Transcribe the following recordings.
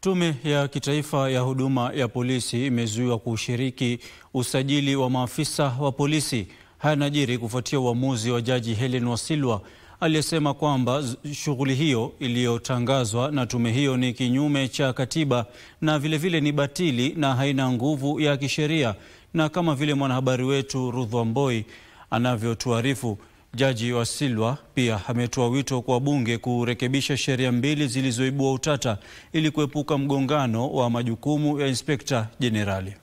Tume ya Kitaifa ya Huduma ya Polisi imezuiwa kushiriki usajili wa maafisa wa polisi. Haya yanajiri kufuatia uamuzi wa Jaji Hellen Wasilwa aliyesema kwamba shughuli hiyo iliyotangazwa na tume hiyo ni kinyume cha katiba na vilevile ni batili na haina nguvu ya kisheria. Na kama vile mwanahabari wetu Ruth Wamboi anavyotuarifu, Jaji Wasilwa pia ametoa wito kwa bunge kurekebisha sheria mbili zilizoibua utata ili kuepuka mgongano wa majukumu ya Inspekta Jenerali.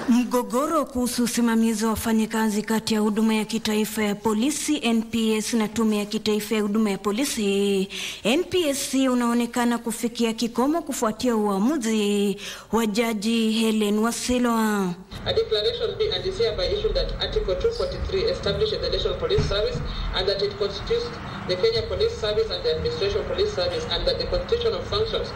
Mgogoro kuhusu usimamizi wa wafanyikazi kati ya Huduma ya Kitaifa ya Polisi NPS na Tume ya Kitaifa ya Huduma ya Polisi NPSC unaonekana kufikia kikomo kufuatia uamuzi wa Jaji Hellen Wasilwa. A declaration be and is hereby issued that Article 243 establishes the National Police Service and that it constitutes the Kenya Police Service and the Administration Police Service, and that the constitutional functions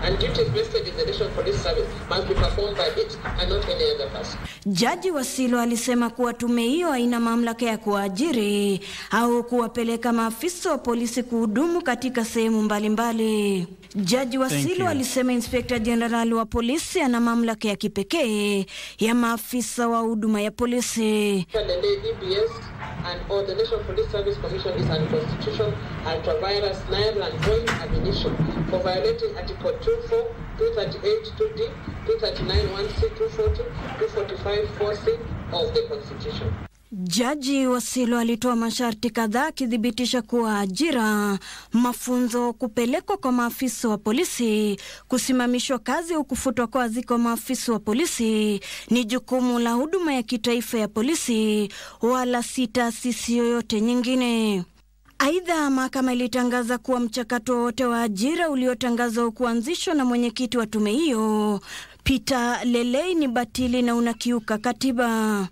and duties vested in the National Police Service must be performed by it and not any other person. Jaji Wasilwa alisema kuwa tume hiyo haina mamlaka ya kuajiri au kuwapeleka maafisa wa polisi kuhudumu katika sehemu mbalimbali. Jaji Wasilwa alisema Inspekta Jenerali wa polisi ana mamlaka ya kipekee ya maafisa wa huduma ya polisi. And or the National Police Service Commission is unconstitutional and to virus nail and void ammunition for violating Article 24, 238, 2D, 239, 1C, 240, 245, 4C of the Constitution. Jaji Wasilwa alitoa masharti kadhaa akithibitisha kuwa ajira, mafunzo, kupelekwa kwa maafisa wa polisi, kusimamishwa kazi au kufutwa kazi kwa maafisa wa polisi ni jukumu la Huduma ya Kitaifa ya Polisi wala si taasisi yoyote nyingine. Aidha, mahakama ilitangaza kuwa mchakato wote wa ajira uliotangazwa kuanzishwa na mwenyekiti wa tume hiyo Peter Lelei ni batili na unakiuka katiba.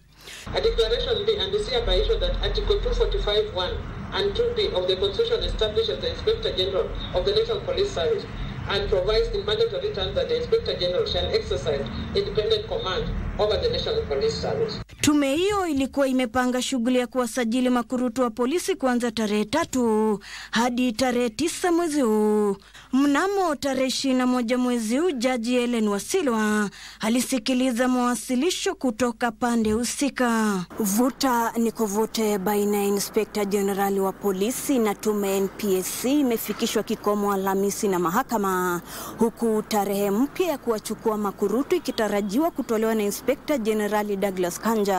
A declaration be and is hereby issued that Article 245(1) and 2D of the Constitution establishes the Inspector General of the National Police Service and provides in mandatory terms that the Inspector General shall exercise independent command over the National Police Service. Tume hiyo ilikuwa imepanga shughuli ya kuwasajili makurutu wa polisi kuanza tarehe 3 hadi tarehe 9 mwezi huu. Mnamo tarehe 21 mwezi huu, Jaji Hellen Wasilwa alisikiliza mawasilisho kutoka pande husika. Vuta ni kuvute baina ya Inspekta Jenerali wa polisi na tume NPSC imefikishwa kikomo Alhamisi na mahakama, huku tarehe mpya ya kuwachukua makurutu ikitarajiwa kutolewa na Inspekta Jenerali Douglas Kanja.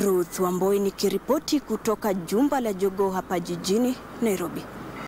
Ruth Wamboi nikiripoti kutoka jumba la Jogoo hapa jijini Nairobi.